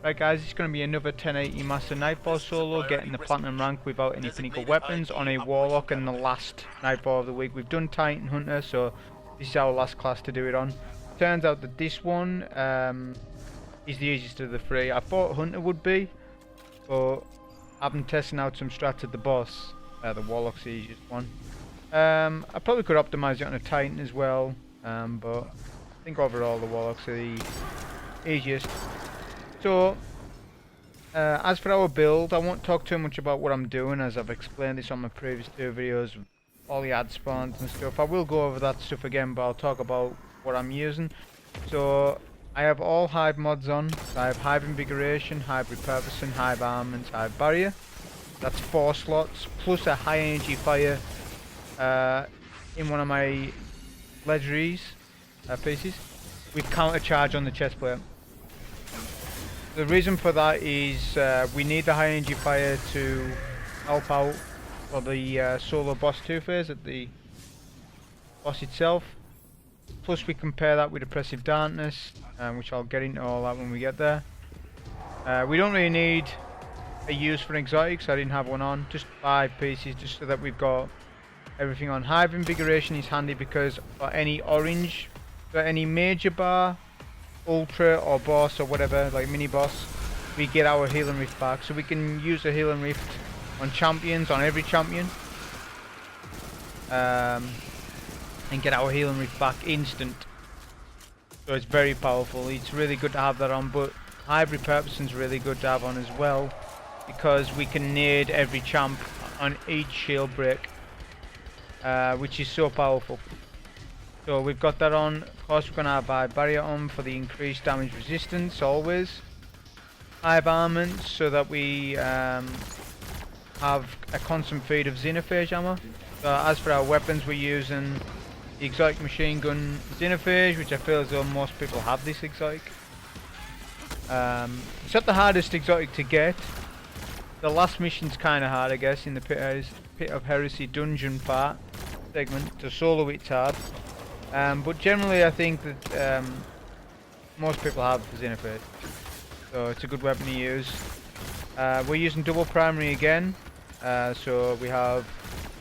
Right guys, it's going to be another 1080 Master Nightfall solo, getting the Platinum rank without any Pinnacle weapons on a Warlock in the last Nightfall of the week. We've done Titan Hunter, so this is our last class to do it on. Turns out that this one is the easiest of the three. I thought Hunter would be, but I've been testing out some strats at the boss. The Warlock's the easiest one. I probably could optimize it on a Titan as well, but I think overall the Warlocks are the easiest. So, as for our build, I won't talk too much about what I'm doing, as I've explained this on my previous two videos, all the ad spawns and stuff. I will go over that stuff again, but I'll talk about what I'm using. So, I have all Hive mods on. So I have Hive Invigoration, Hive Repurposing, Hive Armaments, Hive Barrier. That's 4 slots, plus a high energy fire in one of my legendaries pieces with counter charge on the chest plate. The reason for that is we need the high energy fire to help out for the solo boss 2 phase at the boss itself. Plus we can pair that with Oppressive Darkness, which I'll get into all that when we get there. We don't really need a use for exotics, I didn't have one on, just 5 pieces just so that we've got everything on. Hive Invigoration is handy because for any orange, for any major bar, ultra or boss or whatever, like mini boss, we get our healing rift back, so we can use a healing rift on champions, on every champion, and get our healing rift back instant. So it's very powerful. It's really good to have that on, but Hive Repurposing is really good to have on as well, because we can nade every champ on each shield break, which is so powerful. So we've got that on. Of course we're going to have Hive Barrier on for the increased damage resistance always. Hive Armaments so that we have a constant feed of Xenophage ammo. So as for our weapons, we're using the exotic machine gun Xenophage, which I feel as though most people have this exotic. It's not the hardest exotic to get. The last mission's kind of hard, I guess, in the Pit of Heresy dungeon part segment. To solo it's hard. But generally I think that most people have Xenophage, so it's a good weapon to use. We're using double primary again, so we have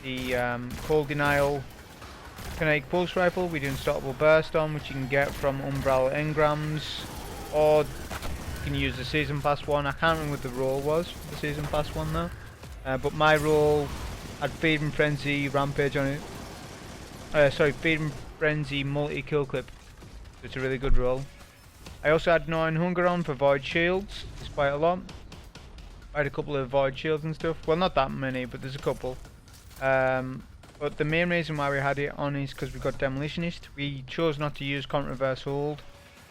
the Cold Denial Kinetic Pulse Rifle. We do Unstoppable Burst on, which you can get from Umbral Engrams, or you can use the Season Pass one. I can't remember what the role was for the Season Pass one though, but my role had Feeding Frenzy Rampage on it. Sorry, Feeding Frenzy multi-kill clip, so it's a really good roll. I also had Gnawing Hunger on for Void Shields, it's quite a lot. I had a couple of Void Shields and stuff, well not that many, but there's a couple. But the main reason why we had it on is because we got Demolitionist. We chose not to use Reverse Hold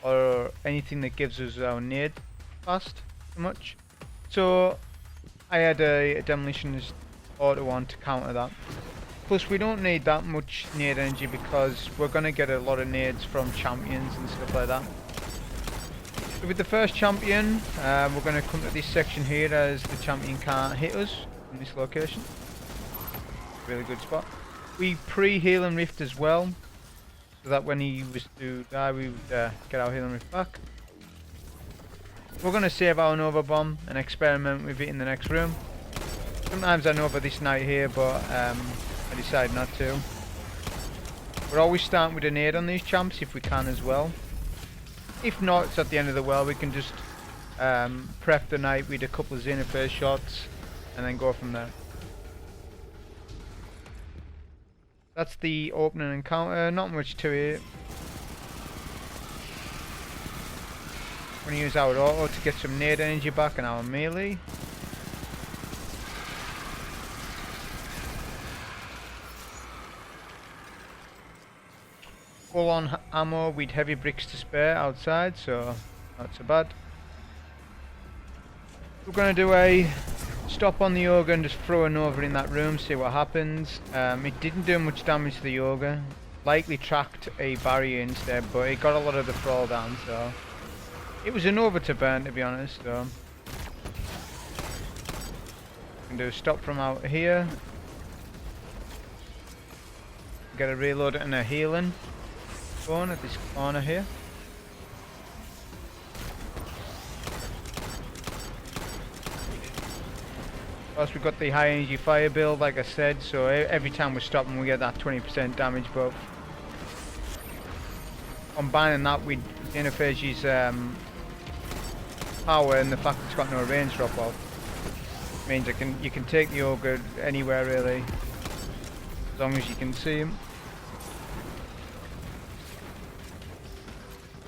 or anything that gives us our nade fast so much. So I had a Demolitionist auto on to counter that. Plus we don't need that much nade energy because we're going to get a lot of nades from champions and stuff like that. So with the first champion, we're going to come to this section here as the champion can't hit us in this location. Really good spot. We pre-heal and rift as well, so that when he was to die we would get our healing rift back. We're going to save our Nova Bomb and experiment with it in the next room. Sometimes I Nova this night here, but I decided not to. We're always starting with a nade on these champs if we can as well. If not, it's at the end of the world. We can just prep the night with a couple of Xenophage shots and then go from there. That's the opening encounter, not much to it. We're going to use our auto to get some nade energy back in our melee. Full on ammo with heavy bricks to spare outside, so not so bad. We're going to do a stop on the Ogre and just throw an Nova in that room, see what happens. It didn't do much damage to the Ogre, likely tracked a barrier instead, but it got a lot of the thrall down, so it was a Nova to burn, to be honest. So we can do a stop from out here, get a reload and a healing spawn at this corner here. Plus we've got the high energy fire build, like I said, so every time we're stopping we get that 20% damage buff. Combining that with Xenophage's power and the fact it's got no range drop off means you can take the Ogre anywhere really, as long as you can see him.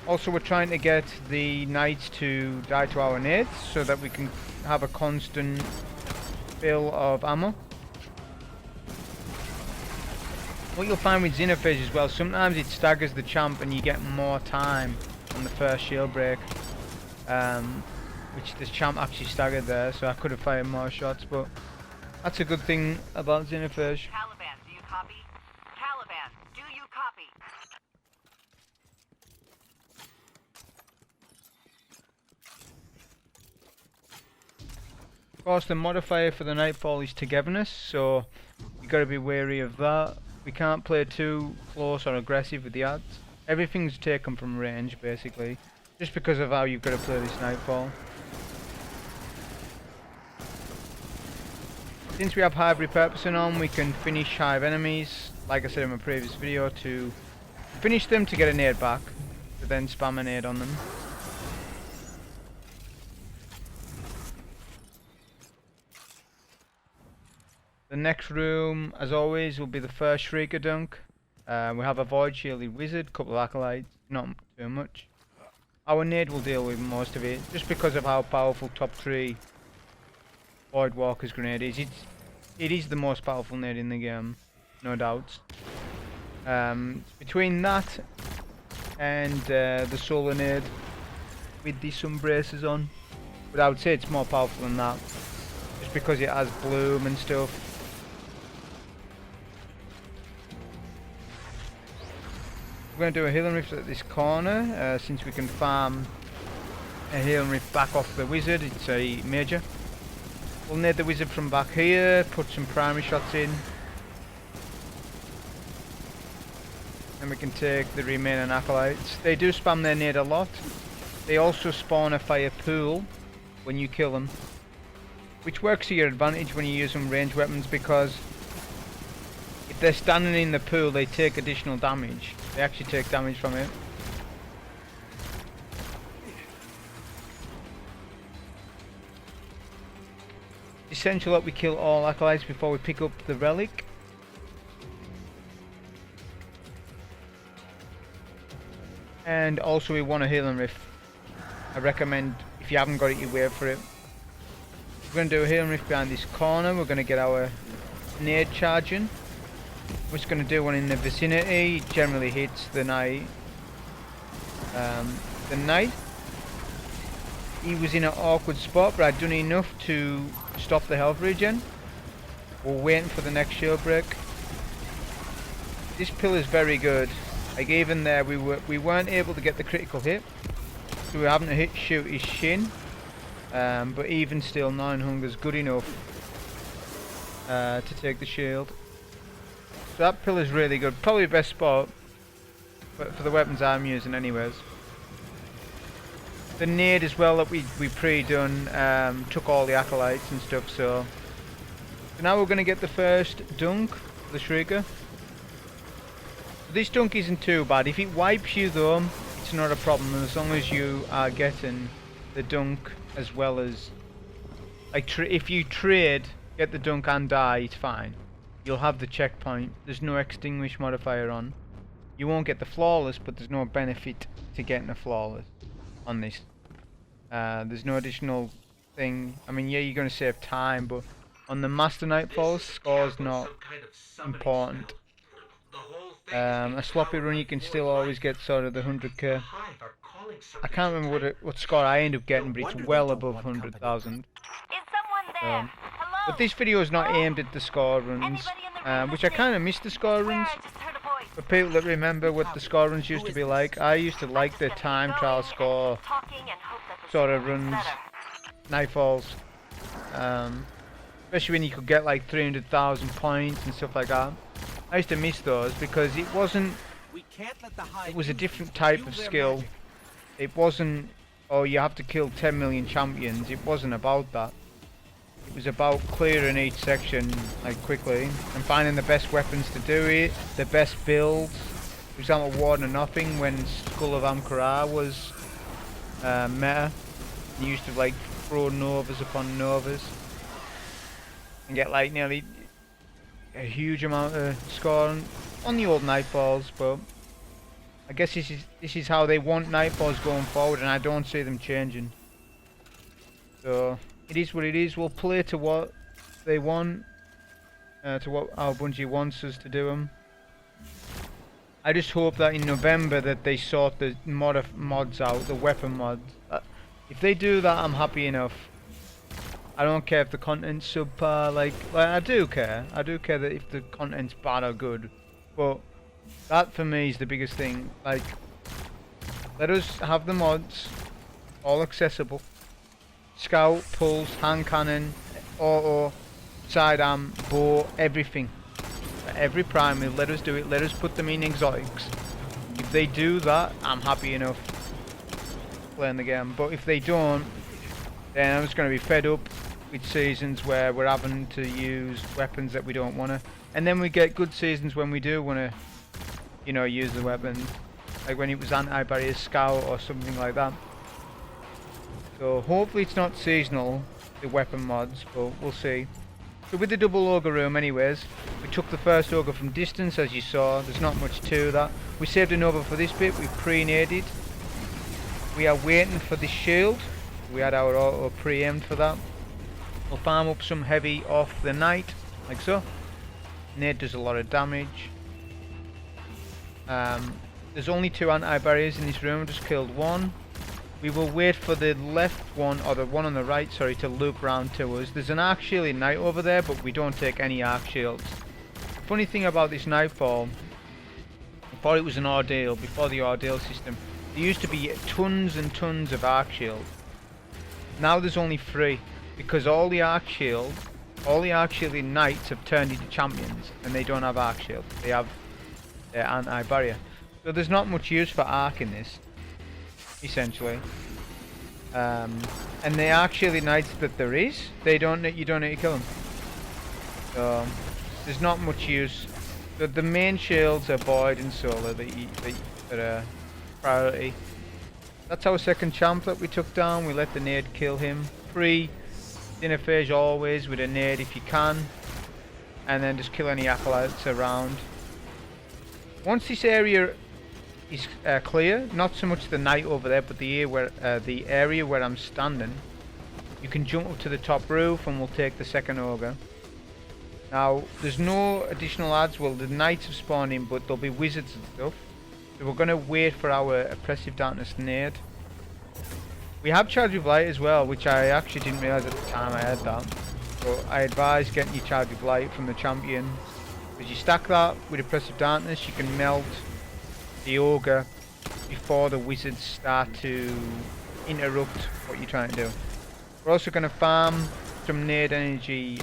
Also, we're trying to get the knights to die to our nades so that we can have a constant fill of ammo. What you'll find with Xenophage as well, sometimes it staggers the champ and you get more time on the first shield break. Which this champ actually staggered there, so I could have fired more shots, but that's a good thing about Xenophage. Caliban, do you copy? Caliban, do you copy? Of course, the modifier for the Nightfall is Togetherness, so you got to be wary of that. We can't play too close or aggressive with the ads. Everything's taken from range, basically, just because of how you've got to play this Nightfall. Since we have Hive Repurposing on, we can finish Hive enemies, like I said in my previous video, to finish them to get a nade back, to then spam a nade on them. The next room, as always, will be the first Shrieker dunk. We have a Void Shielded Wizard, couple of Acolytes, not too much. Our nade will deal with most of it, just because of how powerful top 3 Voidwalker's grenade is. It is the most powerful nade in the game, no doubt. Between that and the solar nade with the sun braces on, but I would say it's more powerful than that, just because it has bloom and stuff. We're going to do a healing rift at this corner, since we can farm a healing rift back off the wizard. It's a major. We'll nade the wizard from back here, put some primary shots in, and we can take the remaining acolytes. They do spam their nade a lot. They also spawn a fire pool when you kill them, which works to your advantage when you use some ranged weapons, because if they're standing in the pool they take additional damage. They actually take damage from it. Essential that we kill all acolytes before we pick up the relic. And also we want a healing rift. I recommend, if you haven't got it, you wait for it. We're going to do a healing rift behind this corner. We're going to get our nade charging. We're just going to do one in the vicinity. It generally hits the knight. He was in an awkward spot, but I'd done enough to stop the health regen. We're waiting for the next shield break. This pill is very good. Like even there, we weren't able to get the critical hit, so we're having to shoot his shin. But even still, 9 hunger is good enough to take the shield. So that pill is really good. Probably the best spot, but for the weapons I'm using, anyways. The nade as well that we pre-done took all the acolytes and stuff, so now we're going to get the first dunk, the shrieker. This dunk isn't too bad. If it wipes you though, it's not a problem, as long as you are getting the dunk as well as, like, if you trade, get the dunk and die, it's fine. You'll have the checkpoint. There's no extinguish modifier on. You won't get the flawless, but there's no benefit to getting a flawless on this. There's no additional thing. I mean, yeah, you're going to save time, but on the Master Nightfall, score's not important. A sloppy run, you can still always get sort of the 100k. I can't remember what score I end up getting, but it's well above 100,000. But this video is not aimed at the score runs, which I kind of miss the score runs. For people that remember what the score runs used to be like, I used to like the time trial score sort of runs, Nightfalls, especially when you could get like 300,000 points and stuff like that. I used to miss those because it wasn't, it was a different type of skill. It wasn't, oh, you have to kill 10 million champions. It wasn't about that. It was about clearing each section like quickly and finding the best weapons to do it, the best builds. For example, Warden of Nothing when Skull of Amkara was meta. You used to like throw novas upon novas and get like nearly a huge amount of score on the old Nightfalls, but I guess this is how they want Nightfalls going forward, and I don't see them changing. So it is what it is. We'll play to what they want, to what our Bungie wants us to do them. I just hope that in November that they sort the mods out, the weapon mods. If they do that, I'm happy enough. I don't care if the content's subpar, like I do care. I do care that if the content's bad or good. But that for me is the biggest thing. Like, let us have the mods all accessible. Scout, pulse, hand cannon, auto, sidearm, bow, everything. Every primary, let us do it. Let us put them in exotics. If they do that, I'm happy enough playing the game. But if they don't, then I'm just going to be fed up with seasons where we're having to use weapons that we don't want to. And then we get good seasons when we do want to, you know, use the weapons. Like when it was anti-barrier scout or something like that. So hopefully it's not seasonal, the weapon mods, but we'll see. So with the double ogre room anyways, we took the first ogre from distance as you saw. There's not much to that. We saved an ogre for this bit, we pre-naded. We are waiting for the shield. We had our auto pre-aimed for that. We'll farm up some heavy off the knight, like so. Nade does a lot of damage. There's only 2 anti-barriers in this room, just killed one. We will wait for the left one, or the one on the right, sorry, to loop round to us. There's an arc shielded knight over there, but we don't take any arc shields. Funny thing about this Nightfall, I thought it was an ordeal, before the ordeal system. There used to be tons and tons of arc shields. Now there's only 3, because all the arc shielded knights have turned into champions, and they don't have arc shield. They have their anti-barrier. So there's not much use for arc in this, essentially. And the arc shielded knights that there is, you don't need to kill them. So there's not much use. The main shields are Void and Solar that are priority. That's our second champ that we took down. We let the nade kill him. Free Xenophage always with a nade if you can, and then just kill any acolytes around. Once this area is clear, not so much the knight over there, but the area where I'm standing, you can jump up to the top roof and we'll take the second ogre. Now there's no additional adds. Well, the knights have spawned in, but there'll be wizards and stuff. So we're going to wait for our Oppressive Darkness nade. We have Charge of Light as well, which I actually didn't realise at the time I had that. But I advise getting your Charge of Light from the champion. Because you stack that with Oppressive Darkness, you can melt the ogre before the wizards start to interrupt what you're trying to do. We're also going to farm some nade energy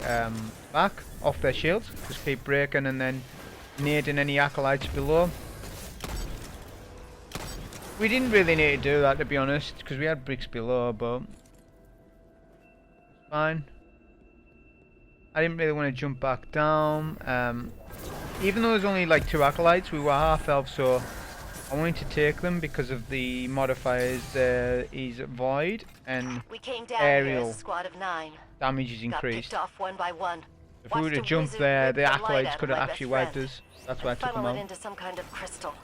back off their shields. Just keep breaking and then nading any acolytes below. We didn't really need to do that, to be honest, because we had bricks below, but fine. I didn't really want to jump back down. Even though there's only like 2 acolytes, we were half elf, so I wanted to take them because of the modifiers. There is Void and aerial squad of 9. Damage is increased. Off one by one. If we were to jump there, the acolytes could have actually wiped us. That's why I took them out. Into some kind of crystal.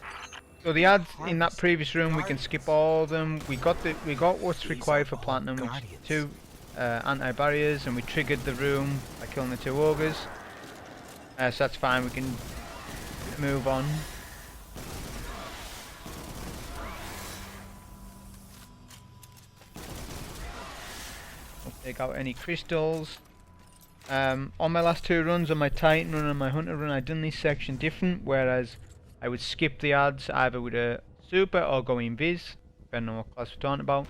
So the ads in that previous room, we can skip all of them. We got what's required for platinum, which is 2 anti-barriers, and we triggered the room by killing the 2 ogres. So that's fine. We can move on. We'll take out any crystals. On my last 2 runs, on my Titan run and my Hunter run, I've done this section different, whereas I would skip the ads either with a super or go invis, depending on what class we're talking about.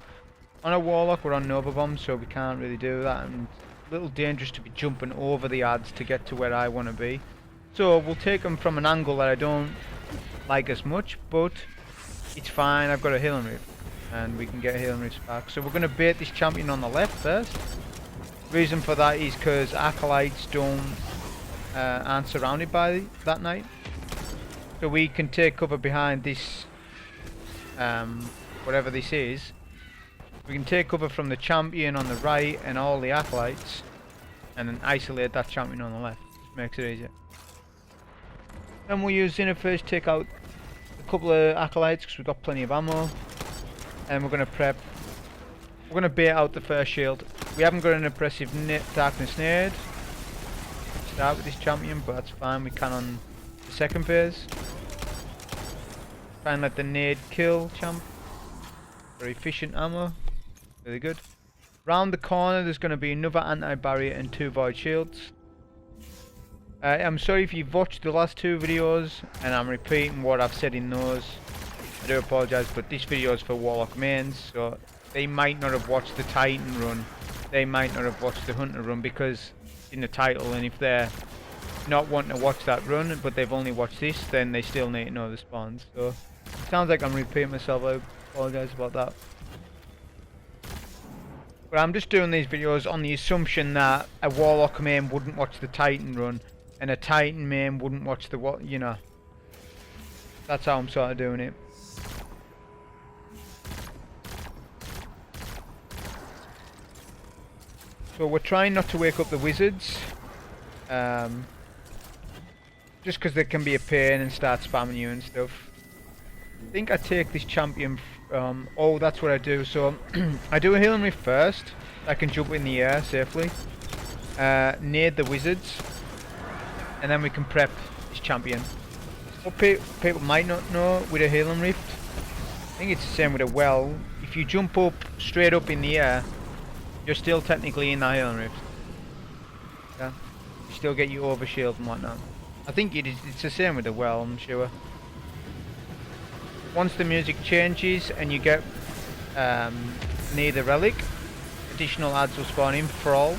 On a Warlock we're on Nova Bomb, so we can't really do that, and it's a little dangerous to be jumping over the ads to get to where I want to be. So we'll take them from an angle that I don't like as much, but it's fine. I've got a healing root, and we can get healing roots back. So we're going to bait this champion on the left first. Reason for that is because acolytes aren't surrounded by that knight, so we can take cover behind this, whatever this is. We can take cover from the champion on the right and all the acolytes, and then isolate that champion on the left. Just makes it easier. Then we'll use Xenophage to take out a couple of acolytes because we've got plenty of ammo, and we're going to prep. We're going to bait out the first shield. We haven't got an impressive darkness nade to start with this champion, but that's fine. We can on the second phase. Try and let the nade kill champ. Very efficient ammo. Really good. Round the corner there's going to be another anti-barrier and 2 void shields. I'm sorry if you've watched the last 2 videos and I'm repeating what I've said in those. I do apologise, but this video is for Warlock mains, so they might not have watched the Titan run. They might not have watched the Hunter run because in the title, and if they're not wanting to watch that run but they've only watched this, then they still need to know the spawns. So it sounds like I'm repeating myself. I apologise about that. But I'm just doing these videos on the assumption that a Warlock main wouldn't watch the Titan run and a Titan main wouldn't watch the what, you know. That's how I'm sort of doing it. So we're trying not to wake up the wizards, just because they can be a pain and start spamming you and stuff. I think I take this champion from, oh that's what I do, so I do a healing rift first. I can jump in the air safely, nade the wizards, and then we can prep this champion. What people might not know with a healing rift, I think it's the same with a well. If you jump up straight up in the air, you're still technically in that healing rift. Yeah, you still get your over shield and whatnot. I think it's the same with the well, I'm sure. Once the music changes and you get near the relic, additional adds will spawn in for all.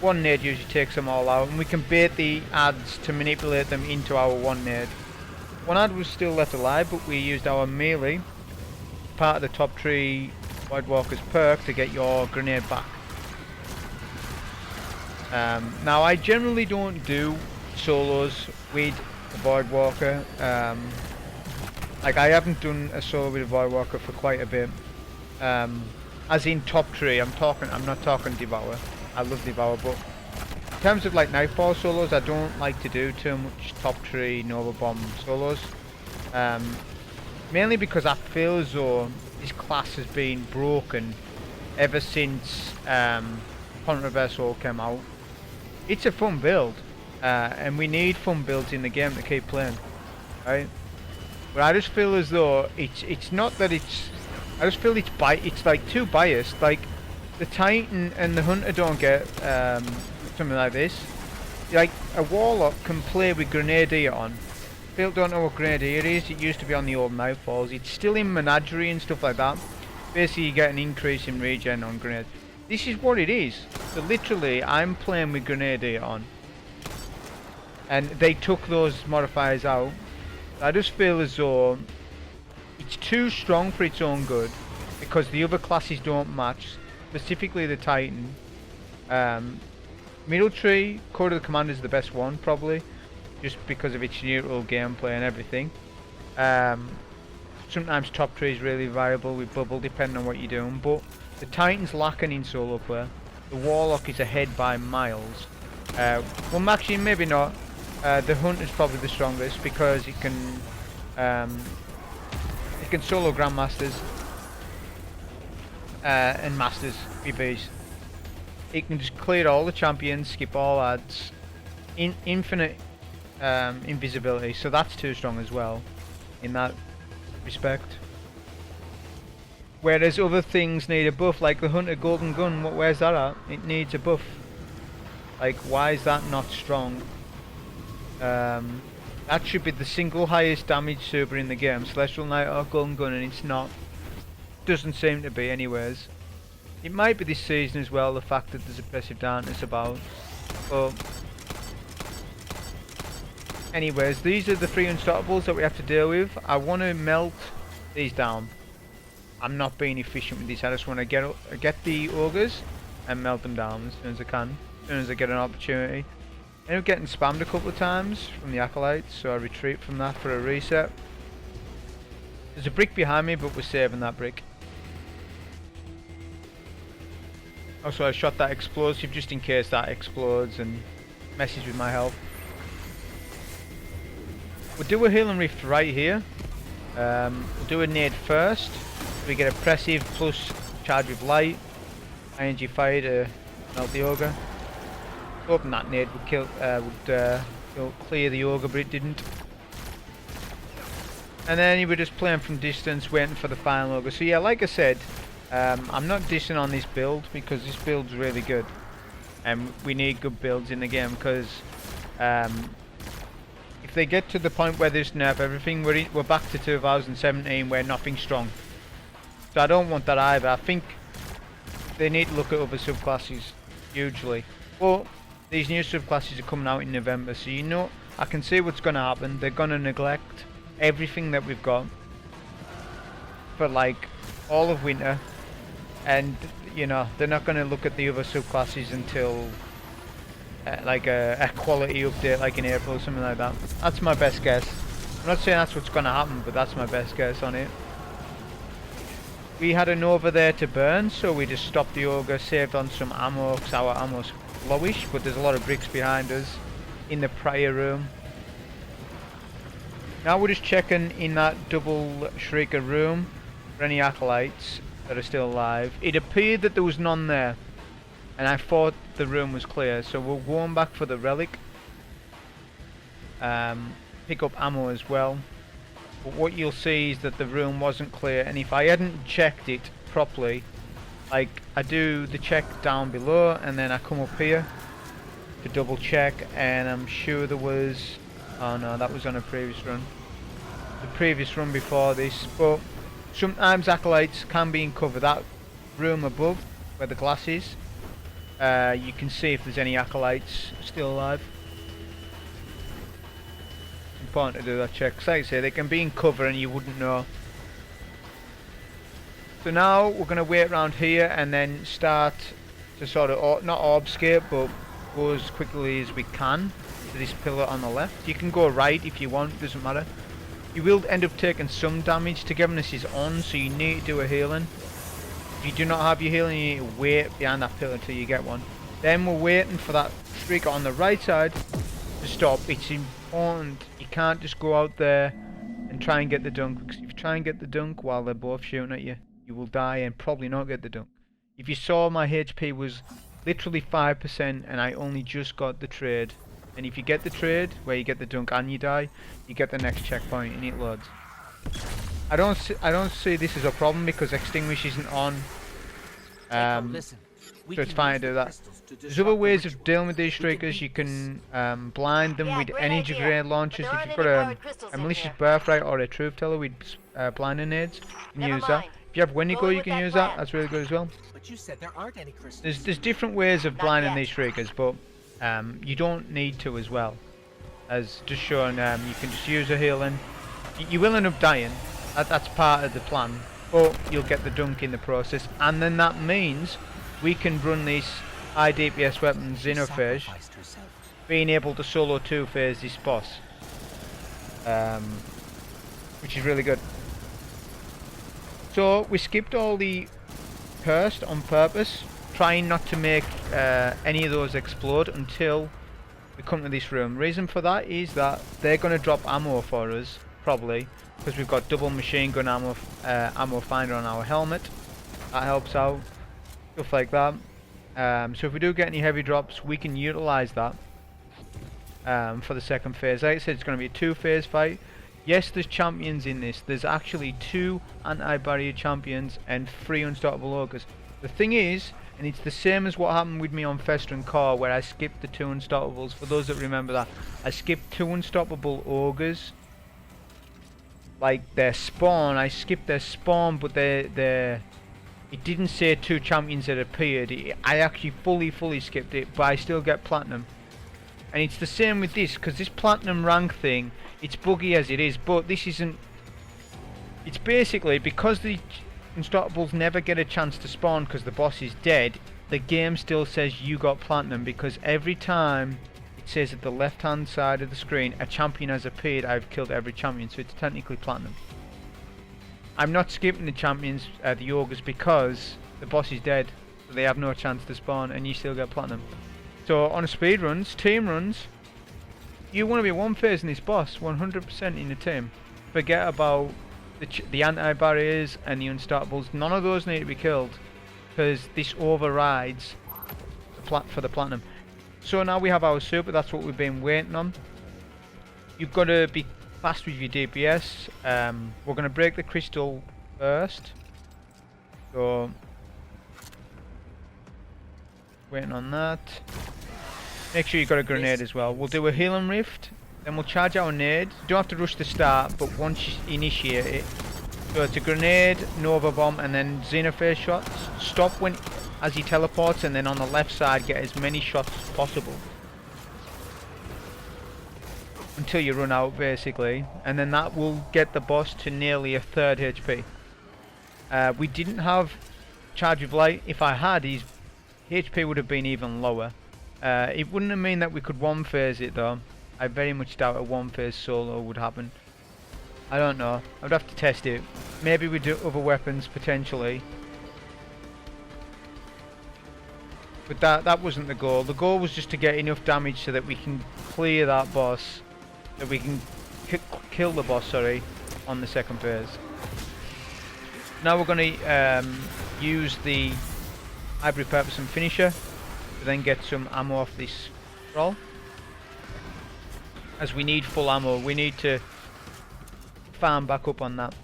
One nade usually takes them all out, and we can bait the adds to manipulate them into our one nade. One add was still left alive, but we used our melee, part of the top tree Voidwalker's perk, to get your grenade back. Now I generally don't do solos with the Voidwalker. Like I haven't done a solo with a Voidwalker for quite a bit. As in top tree, I'm not talking Devour. I love Devour, but in terms of like Nightfall solos, I don't like to do too much top tree Nova Bomb solos. Mainly because I feel as though this class has been broken ever since Controversial came out. It's a fun build, and we need fun builds in the game to keep playing, right? But I just feel as though it's not that it's. I just feel it's like too biased. Like the Titan and the Hunter don't get something like this. Like a Warlock can play with Grenadier on. People don't know what Grenadier is. It used to be on the old Nightfalls. It's still in Menagerie and stuff like that. Basically, you get an increase in regen on Grenade. This is what it is. So literally, I'm playing with Grenadier on, and they took those modifiers out. I just feel as though it's too strong for its own good because the other classes don't match, specifically the Titan. Middle tree, Code of the Commander is the best one probably, just because of its neutral gameplay and everything. Sometimes top tree is really viable with bubble depending on what you're doing, but the Titan's lacking in solo play. The Warlock is ahead by miles. Well actually maybe not. The Hunter's probably the strongest because it can solo Grandmasters and Masters PvPs. It can just clear all the champions, skip all adds, infinite invisibility, so that's too strong as well in that respect. Whereas other things need a buff, like the Hunter Golden Gun, where's that at? It needs a buff. Like why is that not strong? That should be the single highest damage super in the game, Celestial Knight or Golden Gun, and it's not. Doesn't seem to be anyways. It might be this season as well, the fact that there's Oppressive Darkness about. But anyways, these are the 3 unstoppables that we have to deal with. I want to melt these down. I'm not being efficient with this, I just want to get the Ogres and melt them down as soon as I can, as soon as I get an opportunity. I end up getting spammed a couple of times from the acolytes, so I retreat from that for a reset. There's a brick behind me, but we're saving that brick. Also, I shot that explosive just in case that explodes and messes with my health. We'll do a healing rift right here. We'll do a nade first. We get oppressive plus charge with light. ING fire to melt the ogre. Hoping that nade would kill, clear the ogre, but it didn't. And then you were just playing from distance, waiting for the final ogre. So yeah, like I said, I'm not dissing on this build because this build's really good, and we need good builds in the game because if they get to the point where there's nerf everything, we're back to 2017 where nothing's strong. So I don't want that either. I think they need to look at other subclasses hugely. But these new subclasses are coming out in November, so you know I can see what's going to happen. They're going to neglect everything that we've got for like all of winter, and you know they're not going to look at the other subclasses until like a quality update like in April or something like that. That's my best guess. I'm not saying that's what's going to happen, but that's my best guess on it. We had an over there to burn, so we just stopped the ogre, saved on some ammo because our ammo's lowish, but there's a lot of bricks behind us in the prior room. Now we're just checking in that double shrieker room for any acolytes that are still alive. It appeared that there was none there, and I thought the room was clear, so we're going back for the relic. Pick up ammo as well. But what you'll see is that the room wasn't clear, and if I hadn't checked it properly, like I do the check down below and then I come up here to double check, and I'm sure there was, oh no, that was on a previous run, the previous run before this. But sometimes acolytes can be in cover. That room above where the glass is, you can see if there's any acolytes still alive. Important to do that check, 'cause like I say, they can be in cover and you wouldn't know. So now we're going to wait around here and then start to sort of, not obfuscate, but go as quickly as we can to this pillar on the left. You can go right if you want, doesn't matter. You will end up taking some damage. Togetherness is on, so you need to do a healing. If you do not have your healing, you need to wait behind that pillar until you get one. Then we're waiting for that shrieker on the right side to stop. It's important. You can't just go out there and try and get the dunk, because if you try and get the dunk while they're both shooting at you, you will die and probably not get the dunk. If you saw, my HP was literally 5% and I only just got the trade. And if you get the trade where you get the dunk and you die, you get the next checkpoint and it loads. I don't see this as a problem because extinguish isn't on. So it's fine to do that. There's other ways of dealing with these shriekers. You can blind them with energy grenade launchers. If you've got a malicious birthright or a truth teller with blinding nades, you can use that. If you have Wendigo, you can use that. That's really good as well. But you said there aren't any crystals. There's different ways of blinding these shriekers, but you don't need to as well. As just showing, you can just use a healing. You will end up dying. That's part of the plan, but you'll get the dunk in the process, and then that means we can run these high DPS weapons, Xenophage, being able to solo 2-phase this boss, which is really good. So we skipped all the cursed on purpose, trying not to make any of those explode until we come to this room. Reason for that is that they're going to drop ammo for us, probably, because we've got double machine gun ammo finder on our helmet. That helps out. Stuff like that. So if we do get any heavy drops, we can utilize that for the second phase. Like I said, it's going to be a 2-phase fight. Yes, there's champions in this. There's actually 2 anti-barrier champions and 3 unstoppable ogres. The thing is, and it's the same as what happened with me on Fester and Core, where I skipped the 2 unstoppables. For those that remember that, I skipped 2 unstoppable ogres. Like their spawn, I skipped their spawn, but it didn't say 2 champions that appeared. I actually fully skipped it, but I still get platinum. And it's the same with this, because this platinum rank thing, it's buggy as it is, but this isn't. It's basically because the unstoppables never get a chance to spawn because the boss is dead. the game still says you got platinum, because every time it says at the left hand side of the screen a champion has appeared, I've killed every champion, so it's technically platinum. I'm not skipping the champions, the ogres, because the boss is dead, so they have no chance to spawn and you still get platinum. So on speed runs, team runs, you want to be one phase in this boss 100% in the team. Forget about the anti-barriers and the unstartables. None of those need to be killed, because this overrides for the platinum. So now we have our super. That's what we've been waiting on. You've got to be fast with your DPS. We're going to break the crystal first. So waiting on that. Make sure you've got a grenade as well. We'll do a healing rift, then we'll charge our nade. You don't have to rush the start, but once you initiate it, so it's a grenade, Nova Bomb, and then Xenophage shots. Stop as he teleports, and then on the left side get as many shots as possible until you run out, basically, and then that will get the boss to nearly a third HP. We didn't have Charge of Light. If I had, his HP would have been even lower. It wouldn't have mean that we could one phase it though. I very much doubt a one phase solo would happen. I don't know. I'd have to test it. Maybe we do other weapons potentially. But that wasn't the goal. The goal was just to get enough damage so that we can clear that boss. That we can kill the boss, sorry, on the second phase. Now we're going to use the Hive Repurposing finisher to then get some ammo off this roll. As we need full ammo, we need to farm back up on that.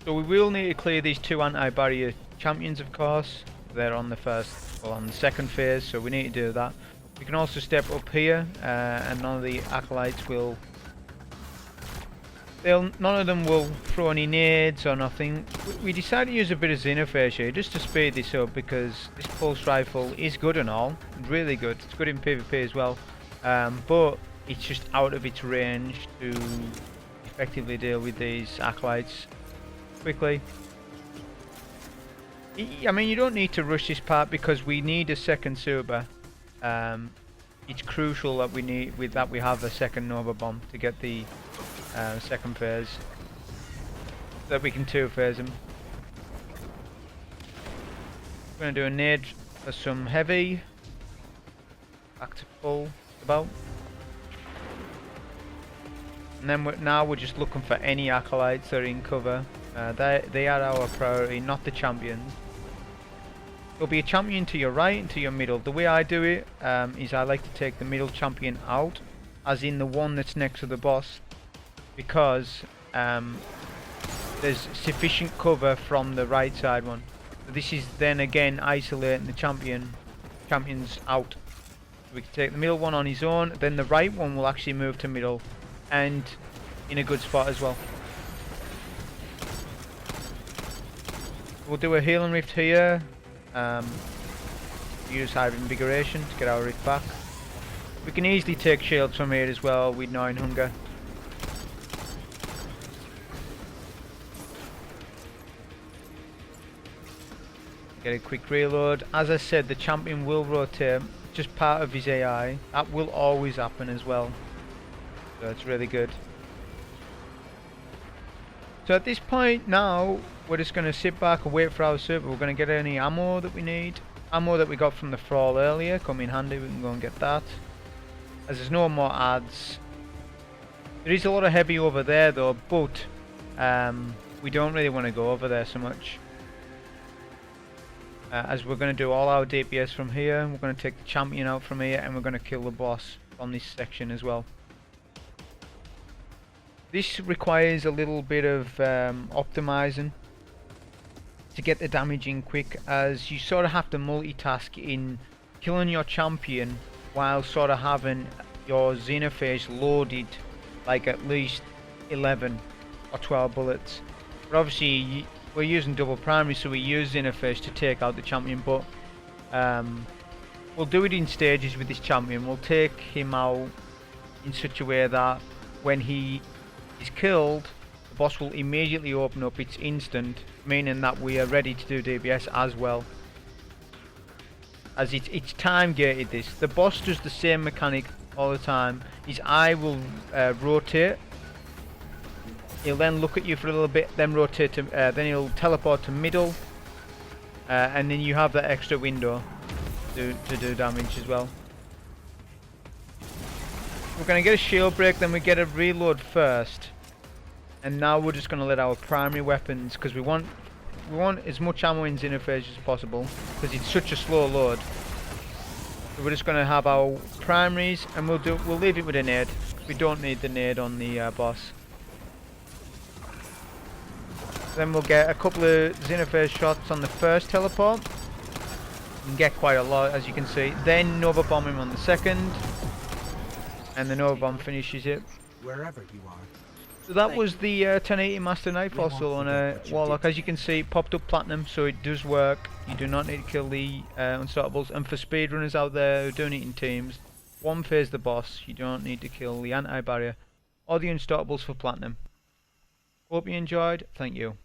So we will need to clear these two anti-barrier champions, of course. They're on the on the second phase, so we need to do that. We can also step up here, and none of the acolytes will. None of them will throw any nades or nothing. We decided to use a bit of Xenophage here just to speed this up, because this pulse rifle is good and all, really good. It's good in PvP as well, but it's just out of its range to effectively deal with these acolytes quickly. I mean, you don't need to rush this part because we need a second super. It's crucial that we have a second Nova Bomb to get the second phase, so that we can two phase him. We're going to do a nade for some heavy. Back to full about. And then now we're just looking for any acolytes that are in cover. They are our priority, not the champions. There'll be a champion to your right and to your middle. The way I do it is I like to take the middle champion out, as in the one that's next to the boss, because there's sufficient cover from the right side one. So this is then again isolating the champions out. We can take the middle one on his own, then the right one will actually move to middle and in a good spot as well. We'll do a healing rift here. Use Hive Invigoration to get our rift back. We can easily take shields from here as well with Gnawing Hunger. Get a quick reload. As I said, the champion will rotate, just part of his AI. That will always happen as well. So it's really good. So at this point now, we're just going to sit back and wait for our super. We're going to get any ammo that we need. Ammo that we got from the Thrall earlier, come in handy, we can go and get that. As there's no more ads. There is a lot of heavy over there though, but we don't really want to go over there so much. As we're going to do all our DPS from here, we're going to take the champion out from here, and we're going to kill the boss on this section as well. This requires a little bit of optimizing to get the damage in quick, as you sort of have to multitask in killing your champion while sort of having your Xenophage loaded like at least 11 or 12 bullets. But obviously we're using double primary, so we use Xenophage to take out the champion, but we'll do it in stages with this champion. We'll take him out in such a way that when he is killed, the boss will immediately open up. It's instant, meaning that we are ready to do DPS as well. As it's time gated this. The boss does the same mechanic all the time. His eye will rotate. He'll then look at you for a little bit, then rotate to, then he'll teleport to middle. And then you have that extra window to do damage as well. We're going to get a shield break, then we get a reload first. And now we're just going to let our primary weapons, because we want as much ammo in Xenophage as possible, because it's such a slow load. So we're just going to have our primaries, and we'll leave it with a nade. We don't need the nade on the boss. Then we'll get a couple of Xenophage shots on the first teleport. And get quite a lot, as you can see. Then Nova Bomb him on the second. And the Nova Bomb finishes it. Wherever you are. So that was the 1080 Master Nightfall solo on a Warlock. As you can see, it popped up platinum, so it does work. You do not need to kill the Unstopables. And for speedrunners out there who are doing it in teams, one phase the boss. You don't need to kill the anti-barrier or the Unstopables for platinum. Hope you enjoyed. Thank you.